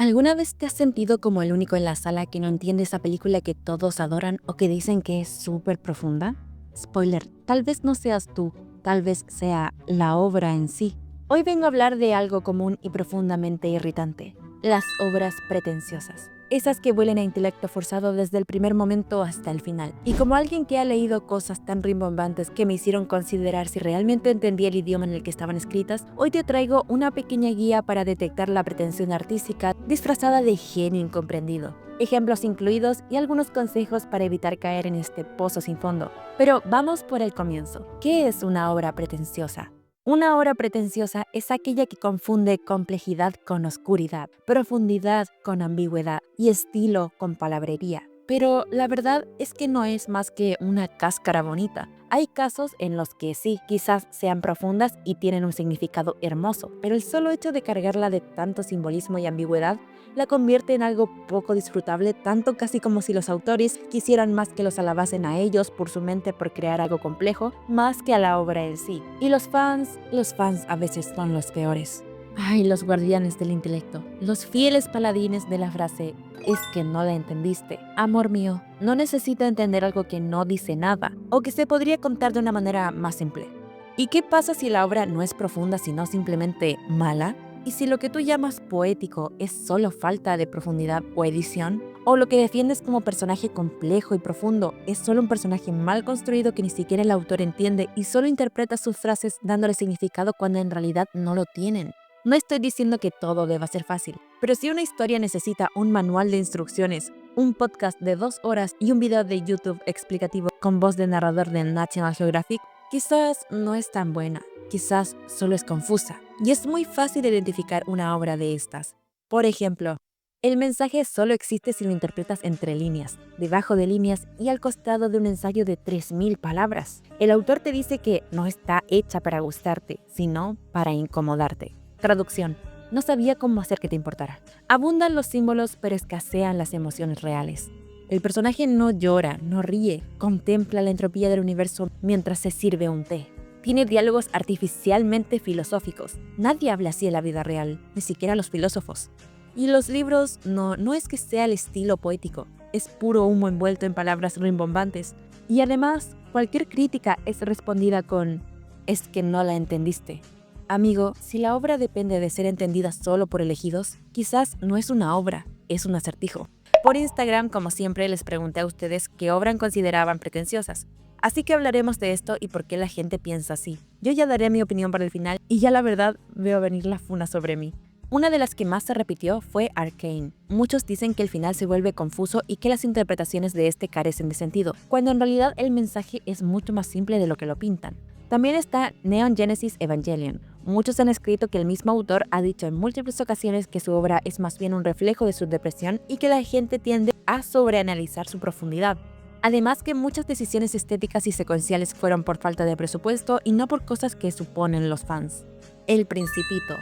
¿Alguna vez te has sentido como el único en la sala que no entiende esa película que todos adoran o que dicen que es súper profunda? Spoiler, tal vez no seas tú, tal vez sea la obra en sí. Hoy vengo a hablar de algo común y profundamente irritante, las obras pretenciosas. Esas que vuelen a intelecto forzado desde el primer momento hasta el final. Y como alguien que ha leído cosas tan rimbombantes que me hicieron considerar si realmente entendía el idioma en el que estaban escritas, hoy te traigo una pequeña guía para detectar la pretensión artística disfrazada de genio incomprendido. Ejemplos incluidos y algunos consejos para evitar caer en este pozo sin fondo. Pero vamos por el comienzo. ¿Qué es una obra pretenciosa? Una obra pretenciosa es aquella que confunde complejidad con oscuridad, profundidad con ambigüedad y estilo con palabrería. Pero la verdad es que no es más que una cáscara bonita. Hay casos en los que sí, quizás sean profundas y tienen un significado hermoso, pero el solo hecho de cargarla de tanto simbolismo y ambigüedad la convierte en algo poco disfrutable, tanto casi como si los autores quisieran más que los alabasen a ellos por su mente por crear algo complejo, más que a la obra en sí. Y los fans a veces son los peores. Ay, los guardianes del intelecto, los fieles paladines de la frase "es que no la entendiste". Amor mío, no necesito entender algo que no dice nada, o que se podría contar de una manera más simple. ¿Y qué pasa si la obra no es profunda sino simplemente mala? ¿Y si lo que tú llamas poético es solo falta de profundidad o edición? ¿O lo que defiendes como personaje complejo y profundo es solo un personaje mal construido que ni siquiera el autor entiende y solo interpreta sus frases dándole significado cuando en realidad no lo tienen? No estoy diciendo que todo deba ser fácil, pero si una historia necesita un manual de instrucciones, un podcast de 2 horas y un video de YouTube explicativo con voz de narrador de National Geographic, quizás no es tan buena, quizás solo es confusa. Y es muy fácil identificar una obra de estas. Por ejemplo, el mensaje solo existe si lo interpretas entre líneas, debajo de líneas y al costado de un ensayo de 3000 palabras. El autor te dice que no está hecha para gustarte, sino para incomodarte. Traducción: no sabía cómo hacer que te importara. Abundan los símbolos, pero escasean las emociones reales. El personaje no llora, no ríe, contempla la entropía del universo mientras se sirve un té. Tiene diálogos artificialmente filosóficos. Nadie habla así en la vida real, ni siquiera los filósofos. Y los libros no es que sea el estilo poético, es puro humo envuelto en palabras rimbombantes. Y además, cualquier crítica es respondida con "es que no la entendiste". Amigo, si la obra depende de ser entendida solo por elegidos, quizás no es una obra, es un acertijo. Por Instagram, como siempre, les pregunté a ustedes qué obras consideraban pretenciosas. Así que hablaremos de esto y por qué la gente piensa así. Yo ya daré mi opinión para el final y ya la verdad veo venir la funa sobre mí. Una de las que más se repitió fue Arcane. Muchos dicen que el final se vuelve confuso y que las interpretaciones de este carecen de sentido, cuando en realidad el mensaje es mucho más simple de lo que lo pintan. También está Neon Genesis Evangelion. Muchos han escrito que el mismo autor ha dicho en múltiples ocasiones que su obra es más bien un reflejo de su depresión y que la gente tiende a sobreanalizar su profundidad. Además que muchas decisiones estéticas y secuenciales fueron por falta de presupuesto y no por cosas que suponen los fans. El Principito.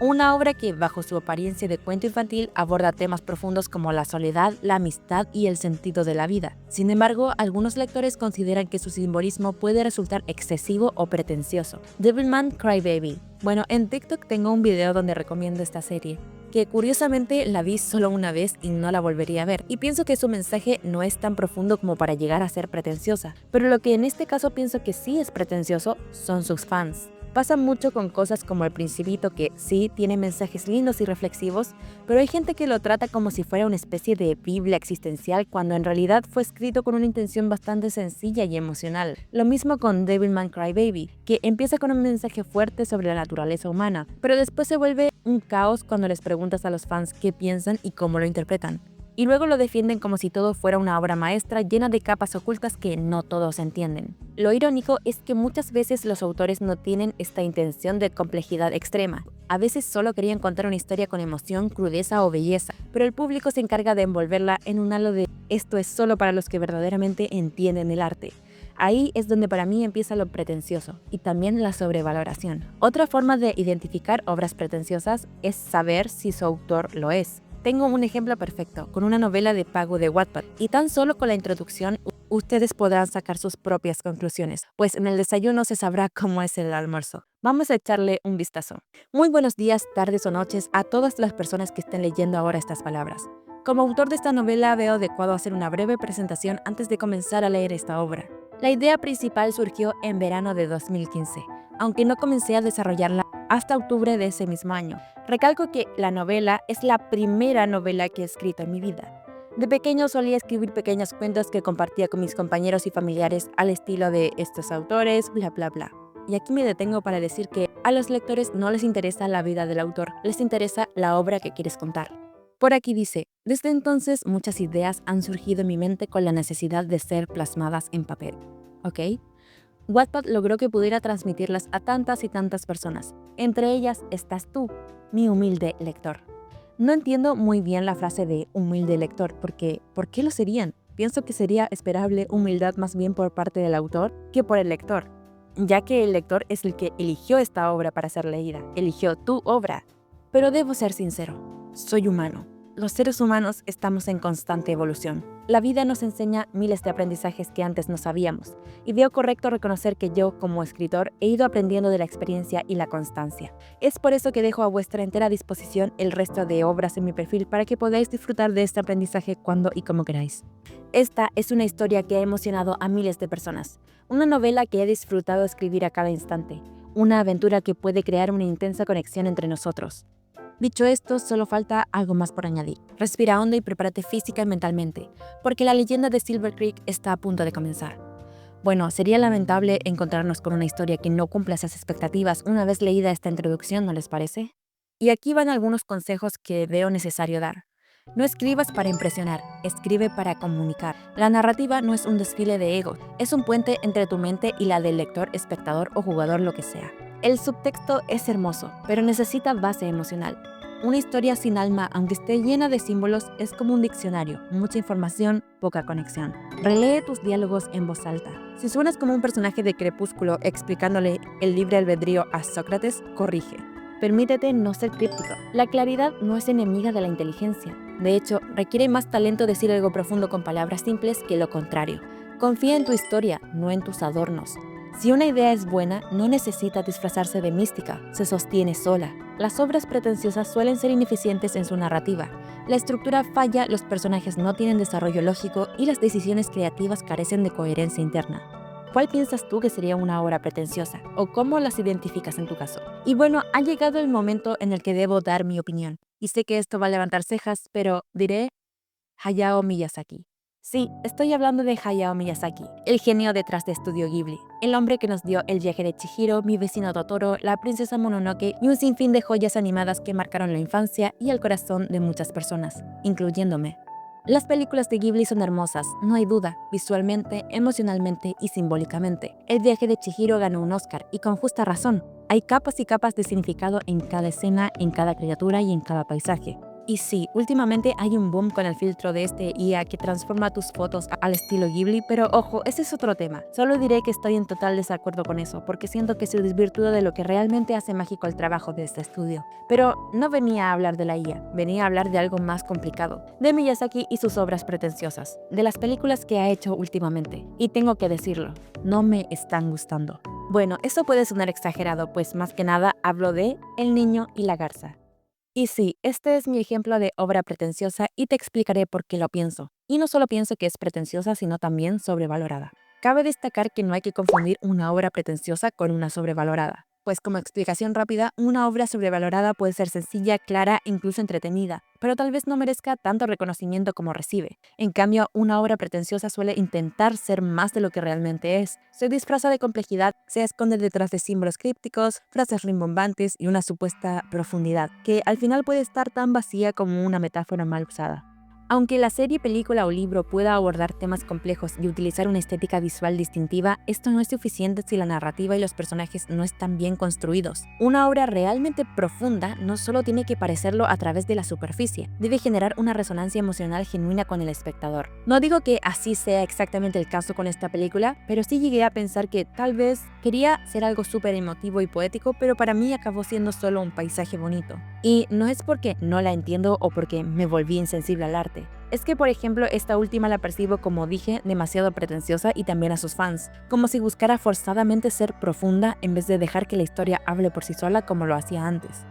Una obra que, bajo su apariencia de cuento infantil, aborda temas profundos como la soledad, la amistad y el sentido de la vida. Sin embargo, algunos lectores consideran que su simbolismo puede resultar excesivo o pretencioso. Devilman Crybaby. Bueno, en TikTok tengo un video donde recomiendo esta serie, que curiosamente la vi solo una vez y no la volvería a ver, y pienso que su mensaje no es tan profundo como para llegar a ser pretenciosa, pero lo que en este caso pienso que sí es pretencioso son sus fans. Pasa mucho con cosas como El Principito, que sí tiene mensajes lindos y reflexivos, pero hay gente que lo trata como si fuera una especie de biblia existencial cuando en realidad fue escrito con una intención bastante sencilla y emocional. Lo mismo con Devilman Crybaby, que empieza con un mensaje fuerte sobre la naturaleza humana, pero después se vuelve un caos cuando les preguntas a los fans qué piensan y cómo lo interpretan. Y luego lo defienden como si todo fuera una obra maestra llena de capas ocultas que no todos entienden. Lo irónico es que muchas veces los autores no tienen esta intención de complejidad extrema. A veces solo querían contar una historia con emoción, crudeza o belleza, pero el público se encarga de envolverla en un halo de "esto es solo para los que verdaderamente entienden el arte". Ahí es donde para mí empieza lo pretencioso y también la sobrevaloración. Otra forma de identificar obras pretenciosas es saber si su autor lo es. Tengo un ejemplo perfecto, con una novela de pago de Wattpad, y tan solo con la introducción Ustedes podrán sacar sus propias conclusiones, pues en el desayuno se sabrá cómo es el almuerzo. Vamos a echarle un vistazo. Muy buenos días, tardes o noches a todas las personas que estén leyendo ahora estas palabras. Como autor de esta novela veo adecuado hacer una breve presentación antes de comenzar a leer esta obra. La idea principal surgió en verano de 2015, aunque no comencé a desarrollarla hasta octubre de ese mismo año. Recalco que la novela es la primera novela que he escrito en mi vida. De pequeño solía escribir pequeños cuentos que compartía con mis compañeros y familiares al estilo de estos autores, bla bla bla. Y aquí me detengo para decir que a los lectores no les interesa la vida del autor, les interesa la obra que quieres contar. Por aquí dice, desde entonces muchas ideas han surgido en mi mente con la necesidad de ser plasmadas en papel. ¿Ok? Wattpad logró que pudiera transmitirlas a tantas y tantas personas. Entre ellas estás tú, mi humilde lector. No entiendo muy bien la frase de humilde lector, porque ¿por qué lo serían? Pienso que sería esperable humildad más bien por parte del autor que por el lector, ya que el lector es el que eligió esta obra para ser leída, eligió tu obra. Pero debo ser sincero, soy humano. Los seres humanos estamos en constante evolución. La vida nos enseña miles de aprendizajes que antes no sabíamos, y veo correcto reconocer que yo, como escritor, he ido aprendiendo de la experiencia y la constancia. Es por eso que dejo a vuestra entera disposición el resto de obras en mi perfil para que podáis disfrutar de este aprendizaje cuando y como queráis. Esta es una historia que ha emocionado a miles de personas, una novela que he disfrutado escribir a cada instante, una aventura que puede crear una intensa conexión entre nosotros. Dicho esto, solo falta algo más por añadir. Respira hondo y prepárate física y mentalmente, porque la leyenda de Silver Creek está a punto de comenzar. Bueno, sería lamentable encontrarnos con una historia que no cumpla esas expectativas una vez leída esta introducción, ¿no les parece? Y aquí van algunos consejos que veo necesario dar. No escribas para impresionar, escribe para comunicar. La narrativa no es un desfile de egos, es un puente entre tu mente y la del lector, espectador o jugador, lo que sea. El subtexto es hermoso, pero necesita base emocional. Una historia sin alma, aunque esté llena de símbolos, es como un diccionario, mucha información, poca conexión. Relee tus diálogos en voz alta. Si suenas como un personaje de Crepúsculo explicándole el libre albedrío a Sócrates, corrige. Permítete no ser críptico. La claridad no es enemiga de la inteligencia. De hecho, requiere más talento decir algo profundo con palabras simples que lo contrario. Confía en tu historia, no en tus adornos. Si una idea es buena, no necesita disfrazarse de mística, se sostiene sola. Las obras pretenciosas suelen ser ineficientes en su narrativa. La estructura falla, los personajes no tienen desarrollo lógico y las decisiones creativas carecen de coherencia interna. ¿Cuál piensas tú que sería una obra pretenciosa? ¿O cómo las identificas en tu caso? Y bueno, ha llegado el momento en el que debo dar mi opinión. Y sé que esto va a levantar cejas, pero diré Hayao Miyazaki. Sí, estoy hablando de Hayao Miyazaki, el genio detrás de Estudio Ghibli, el hombre que nos dio El viaje de Chihiro, Mi vecino Totoro, La princesa Mononoke y un sinfín de joyas animadas que marcaron la infancia y el corazón de muchas personas, incluyéndome. Las películas de Ghibli son hermosas, no hay duda, visualmente, emocionalmente y simbólicamente. El viaje de Chihiro ganó un Oscar, y con justa razón. Hay capas y capas de significado en cada escena, en cada criatura y en cada paisaje. Y sí, últimamente hay un boom con el filtro de este IA que transforma tus fotos al estilo Ghibli, pero ojo, ese es otro tema. Solo diré que estoy en total desacuerdo con eso, porque siento que se desvirtúa de lo que realmente hace mágico el trabajo de este estudio. Pero no venía a hablar de la IA, venía a hablar de algo más complicado, de Miyazaki y sus obras pretenciosas, de las películas que ha hecho últimamente. Y tengo que decirlo, no me están gustando. Bueno, eso puede sonar exagerado, pues más que nada hablo de El niño y la garza. Y sí, este es mi ejemplo de obra pretenciosa y te explicaré por qué lo pienso. Y no solo pienso que es pretenciosa, sino también sobrevalorada. Cabe destacar que no hay que confundir una obra pretenciosa con una sobrevalorada. Pues como explicación rápida, una obra sobrevalorada puede ser sencilla, clara, incluso entretenida, pero tal vez no merezca tanto reconocimiento como recibe. En cambio, una obra pretenciosa suele intentar ser más de lo que realmente es. Se disfraza de complejidad, se esconde detrás de símbolos crípticos, frases rimbombantes y una supuesta profundidad, que al final puede estar tan vacía como una metáfora mal usada. Aunque la serie, película o libro pueda abordar temas complejos y utilizar una estética visual distintiva, esto no es suficiente si la narrativa y los personajes no están bien construidos. Una obra realmente profunda no solo tiene que parecerlo a través de la superficie, debe generar una resonancia emocional genuina con el espectador. No digo que así sea exactamente el caso con esta película, pero sí llegué a pensar que tal vez quería ser algo súper emotivo y poético, pero para mí acabó siendo solo un paisaje bonito. Y no es porque no la entiendo o porque me volví insensible al arte. Es que, por ejemplo, esta última la percibo, como dije, demasiado pretenciosa y también a sus fans, como si buscara forzadamente ser profunda en vez de dejar que la historia hable por sí sola como lo hacía antes.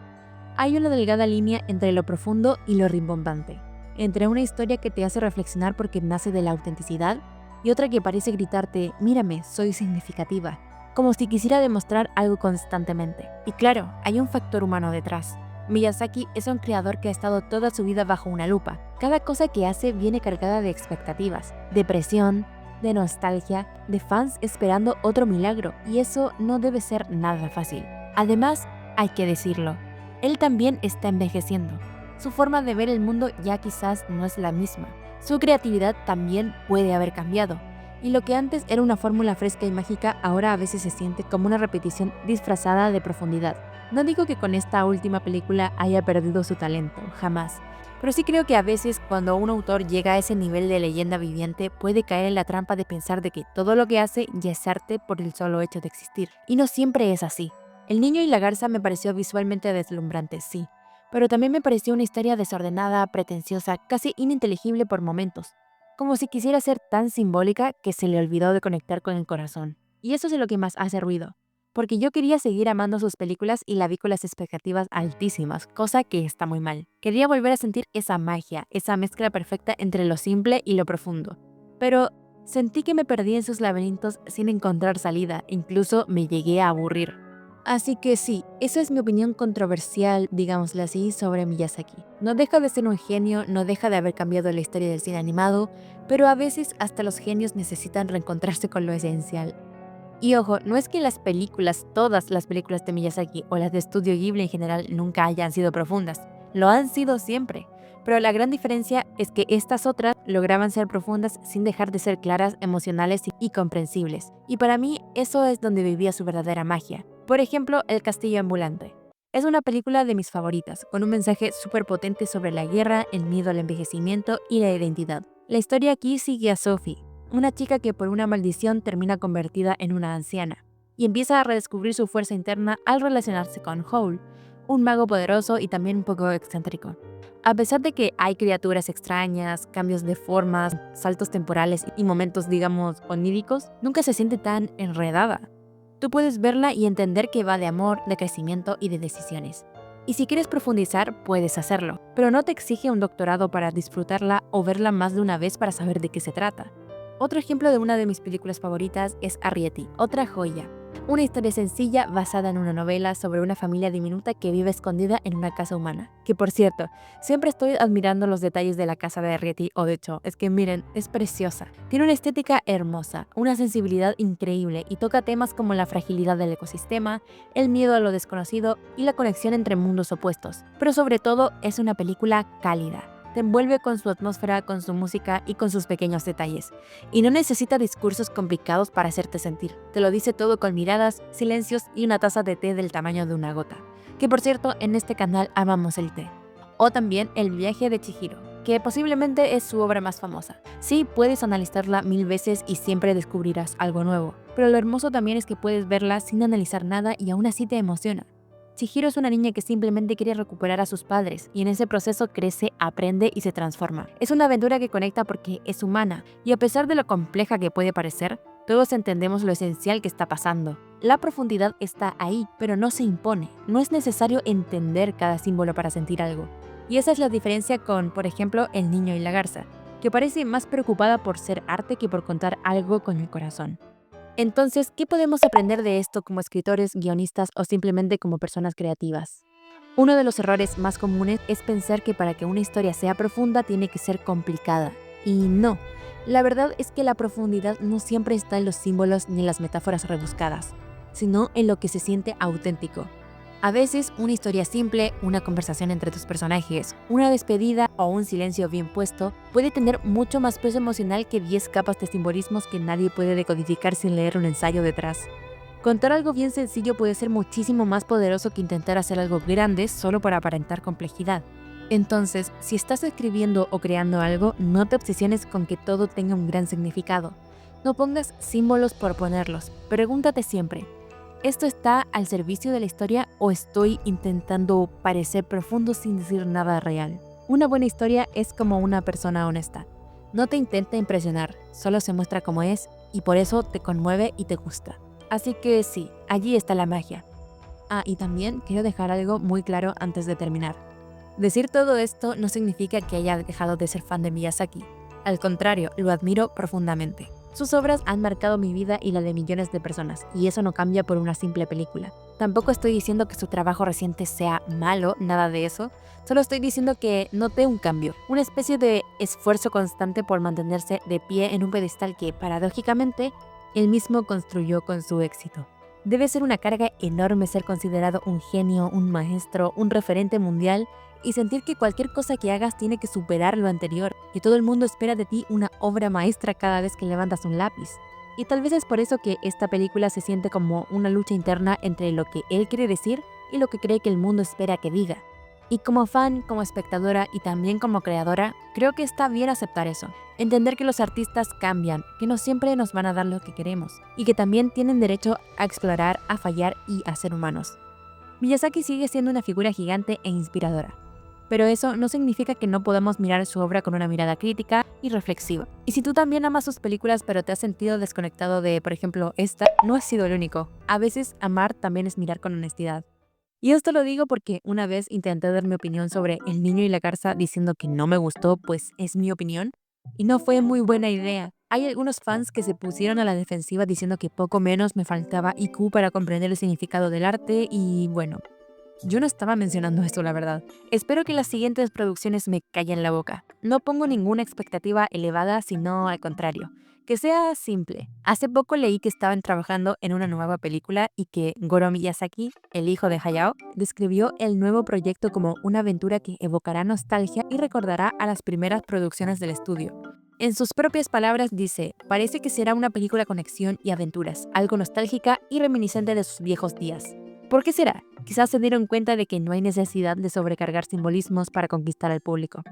Hay una delgada línea entre lo profundo y lo rimbombante, entre una historia que te hace reflexionar porque nace de la autenticidad y otra que parece gritarte, mírame, soy significativa, como si quisiera demostrar algo constantemente. Y claro, hay un factor humano detrás. Miyazaki es un creador que ha estado toda su vida bajo una lupa. Cada cosa que hace viene cargada de expectativas, de presión, de nostalgia, de fans esperando otro milagro, y eso no debe ser nada fácil. Además, hay que decirlo, él también está envejeciendo. Su forma de ver el mundo ya quizás no es la misma. Su creatividad también puede haber cambiado. Y lo que antes era una fórmula fresca y mágica, ahora a veces se siente como una repetición disfrazada de profundidad. No digo que con esta última película haya perdido su talento, jamás. Pero sí creo que a veces cuando un autor llega a ese nivel de leyenda viviente puede caer en la trampa de pensar de que todo lo que hace ya es arte por el solo hecho de existir. Y no siempre es así. El niño y la garza me pareció visualmente deslumbrante, sí. Pero también me pareció una historia desordenada, pretenciosa, casi ininteligible por momentos. Como si quisiera ser tan simbólica que se le olvidó de conectar con el corazón. Y eso es lo que más hace ruido. Porque yo quería seguir amando sus películas y la vi con las expectativas altísimas, cosa que está muy mal. Quería volver a sentir esa magia, esa mezcla perfecta entre lo simple y lo profundo. Pero sentí que me perdí en sus laberintos sin encontrar salida, incluso me llegué a aburrir. Así que sí, esa es mi opinión controversial, digámoslo así, sobre Miyazaki. No deja de ser un genio, no deja de haber cambiado la historia del cine animado, pero a veces hasta los genios necesitan reencontrarse con lo esencial. Y ojo, no es que las películas, todas las películas de Miyazaki o las de Estudio Ghibli en general nunca hayan sido profundas. Lo han sido siempre. Pero la gran diferencia es que estas otras lograban ser profundas sin dejar de ser claras, emocionales y comprensibles. Y para mí eso es donde vivía su verdadera magia. Por ejemplo, El castillo ambulante. Es una película de mis favoritas, con un mensaje súper potente sobre la guerra, el miedo al envejecimiento y la identidad. La historia aquí sigue a Sophie, una chica que por una maldición termina convertida en una anciana, y empieza a redescubrir su fuerza interna al relacionarse con Howl, un mago poderoso y también un poco excéntrico. A pesar de que hay criaturas extrañas, cambios de formas, saltos temporales y momentos, digamos, oníricos, nunca se siente tan enredada. Tú puedes verla y entender que va de amor, de crecimiento y de decisiones. Y si quieres profundizar, puedes hacerlo, pero no te exige un doctorado para disfrutarla o verla más de una vez para saber de qué se trata. Otro ejemplo de una de mis películas favoritas es Arrietty, otra joya. Una historia sencilla basada en una novela sobre una familia diminuta que vive escondida en una casa humana. Que por cierto, siempre estoy admirando los detalles de la casa de Arrietty, o de hecho, es que miren, es preciosa. Tiene una estética hermosa, una sensibilidad increíble y toca temas como la fragilidad del ecosistema, el miedo a lo desconocido y la conexión entre mundos opuestos. Pero sobre todo, es una película cálida. Te envuelve con su atmósfera, con su música y con sus pequeños detalles. Y no necesita discursos complicados para hacerte sentir. Te lo dice todo con miradas, silencios y una taza de té del tamaño de una gota. Que por cierto, en este canal amamos el té. O también El viaje de Chihiro, que posiblemente es su obra más famosa. Sí, puedes analizarla 1000 veces y siempre descubrirás algo nuevo. Pero lo hermoso también es que puedes verla sin analizar nada y aún así te emociona. Chihiro es una niña que simplemente quiere recuperar a sus padres y en ese proceso crece, aprende y se transforma. Es una aventura que conecta porque es humana y a pesar de lo compleja que puede parecer, todos entendemos lo esencial que está pasando. La profundidad está ahí, pero no se impone. No es necesario entender cada símbolo para sentir algo. Y esa es la diferencia con, por ejemplo, El niño y la garza, que parece más preocupada por ser arte que por contar algo con el corazón. Entonces, ¿qué podemos aprender de esto como escritores, guionistas o simplemente como personas creativas? Uno de los errores más comunes es pensar que para que una historia sea profunda tiene que ser complicada. Y no, la verdad es que la profundidad no siempre está en los símbolos ni en las metáforas rebuscadas, sino en lo que se siente auténtico. A veces, una historia simple, una conversación entre tus personajes, una despedida o un silencio bien puesto puede tener mucho más peso emocional que 10 capas de simbolismos que nadie puede decodificar sin leer un ensayo detrás. Contar algo bien sencillo puede ser muchísimo más poderoso que intentar hacer algo grande solo para aparentar complejidad. Entonces, si estás escribiendo o creando algo, no te obsesiones con que todo tenga un gran significado. No pongas símbolos por ponerlos. Pregúntate siempre, ¿esto está al servicio de la historia o estoy intentando parecer profundo sin decir nada real? Una buena historia es como una persona honesta. No te intenta impresionar, solo se muestra como es y por eso te conmueve y te gusta. Así que sí, allí está la magia. Y también quiero dejar algo muy claro antes de terminar. Decir todo esto no significa que haya dejado de ser fan de Miyazaki. Al contrario, lo admiro profundamente. Sus obras han marcado mi vida y la de millones de personas, y eso no cambia por una simple película. Tampoco estoy diciendo que su trabajo reciente sea malo, nada de eso. Solo estoy diciendo que noté un cambio, una especie de esfuerzo constante por mantenerse de pie en un pedestal que, paradójicamente, él mismo construyó con su éxito. Debe ser una carga enorme ser considerado un genio, un maestro, un referente mundial y sentir que cualquier cosa que hagas tiene que superar lo anterior, que todo el mundo espera de ti una obra maestra cada vez que levantas un lápiz. Y tal vez es por eso que esta película se siente como una lucha interna entre lo que él quiere decir y lo que cree que el mundo espera que diga. Y como fan, como espectadora y también como creadora, creo que está bien aceptar eso. Entender que los artistas cambian, que no siempre nos van a dar lo que queremos, y que también tienen derecho a explorar, a fallar y a ser humanos. Miyazaki sigue siendo una figura gigante e inspiradora. Pero eso no significa que no podamos mirar su obra con una mirada crítica y reflexiva. Y si tú también amas sus películas pero te has sentido desconectado de, por ejemplo, esta, no has sido el único. A veces amar también es mirar con honestidad. Y esto lo digo porque una vez intenté dar mi opinión sobre El niño y la garza diciendo que no me gustó, pues es mi opinión, y no fue muy buena idea. Hay algunos fans que se pusieron a la defensiva diciendo que poco menos me faltaba IQ para comprender el significado del arte y bueno, yo no estaba mencionando esto, la verdad. Espero que las siguientes producciones me callen la boca. No pongo ninguna expectativa elevada, sino al contrario. Que sea simple. Hace poco leí que estaban trabajando en una nueva película y que Goro Miyazaki, el hijo de Hayao, describió el nuevo proyecto como una aventura que evocará nostalgia y recordará a las primeras producciones del estudio. En sus propias palabras dice, parece que será una película con acción y aventuras, algo nostálgica y reminiscente de sus viejos días. ¿Por qué será? Quizás se dieron cuenta de que no hay necesidad de sobrecargar simbolismos para conquistar al público.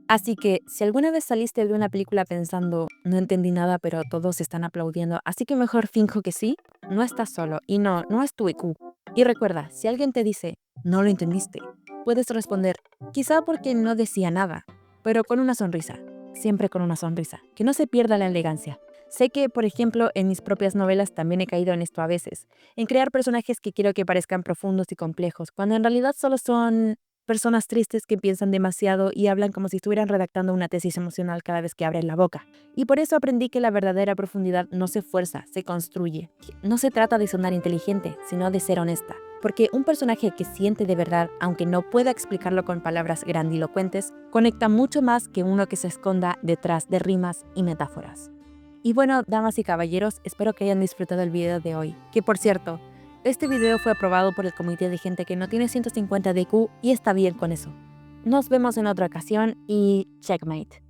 Así que, si alguna vez saliste de una película pensando, no entendí nada, pero todos están aplaudiendo, así que mejor finjo que sí, no estás solo y no es tu IQ. Y recuerda, si alguien te dice, no lo entendiste, puedes responder, quizá porque no decía nada, pero con una sonrisa, siempre con una sonrisa, que no se pierda la elegancia. Sé que, por ejemplo, en mis propias novelas también he caído en esto a veces, en crear personajes que quiero que parezcan profundos y complejos, cuando en realidad solo son personas tristes que piensan demasiado y hablan como si estuvieran redactando una tesis emocional cada vez que abren la boca. Y por eso aprendí que la verdadera profundidad no se fuerza, se construye. No se trata de sonar inteligente, sino de ser honesta. Porque un personaje que siente de verdad, aunque no pueda explicarlo con palabras grandilocuentes, conecta mucho más que uno que se esconda detrás de rimas y metáforas. Y bueno, damas y caballeros, espero que hayan disfrutado el video de hoy. Que por cierto, este video fue aprobado por el comité de gente que no tiene 150 de IQ y está bien con eso. Nos vemos en otra ocasión y checkmate.